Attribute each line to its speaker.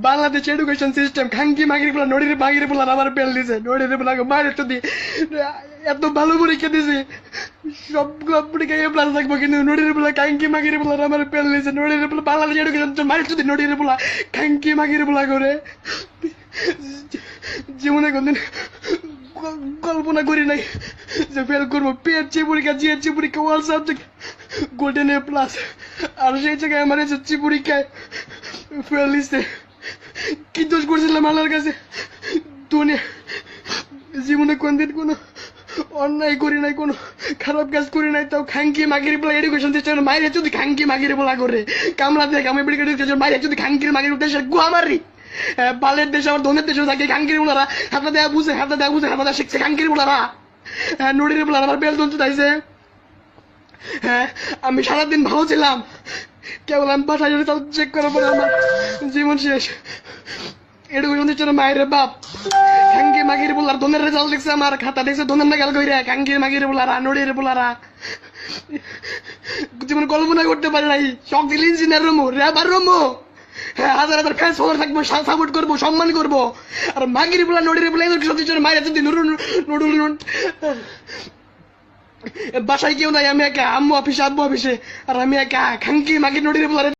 Speaker 1: Bangladesh education system খাঙ্কি মাগির বলা নড়ির মাগির বলা আমার পেল দিছে নড়ির বলা মায়ের তো এত ভালো পরীক্ষা দিছে সবগুলো পরীক্ষা প্লাস থাকবো কিন্তু নড়ির বলা খাঙ্কি মাগির বলা আমার পেল দিছে নড়ির বলা বাংলাদেশ এডুকেশন মায়ের যদি নড়ির বলা খাঙ্কি মাগির বলা করে জীবনে কোনদিন কল্পনা করি নাই যে ফেল করবো পিএইচসি পরীক্ষা জিএইচসি পরীক্ষা all subject golden A plus আর সেই জায়গায় আমার এসএসসি পরীক্ষায় ফেল দিচ্ছে কি দোষ করছিলাম আল্লাহর কাছে দুনিয়া জীবনে কোনদিন কোনো অন্যায় করি নাই কোনো খারাপ কাজ করি নাই তাও খাঙ্কি মাগির বলা এডুকেশন সিস্টেম মায়ের যদি খাঙ্কি মাগির বলা করে কামলা দেখ আমি মায়ের যদি খাঙ্কির মাগির উদ্দেশ্যে গুয়া মারি বালের দেশে আমার ধনের দেশেও থাকে খাঙ্কির বলারা হাতে দেয়া বুঝে হাতে দেয়া শিখছে খাঙ্কির বলারা নড়ির বলারা আমার বেল তুলতে চাইছে হ্যাঁ আমি সারাদিন ভালো ছিলাম কেবল আমি বাসায় যদি তাও চেক করার পরে আমার জীবন শেষ এডুকেশন সিস্টেম মায়ের বাপ খাঙ্কি মাগির বলার ধনের রেজাল্ট দেখছে আমার খাতা দেখছে ধনের না গেল কইরা খাঙ্কির মাগির বলারা নড়ির বলারা জীবন কল্পনা করতে পারি নাই শখ দিল ইঞ্জিনিয়ার রমো র্যাবার রমো হ্যাঁ হাজার হাজার ফ্যান্স ফলোয়ার থাকবো সাপোর্ট করবো সম্মান করবো আর মাগির বলা নড়ির বলা এডুকেশন মায়ের যদি নুডুল বাসায় কেউ নাই আমি একা আম্মু অফিসে আব্বু অফিসে আর আমি একা খাঙ্কি মাগির নড়ির বলার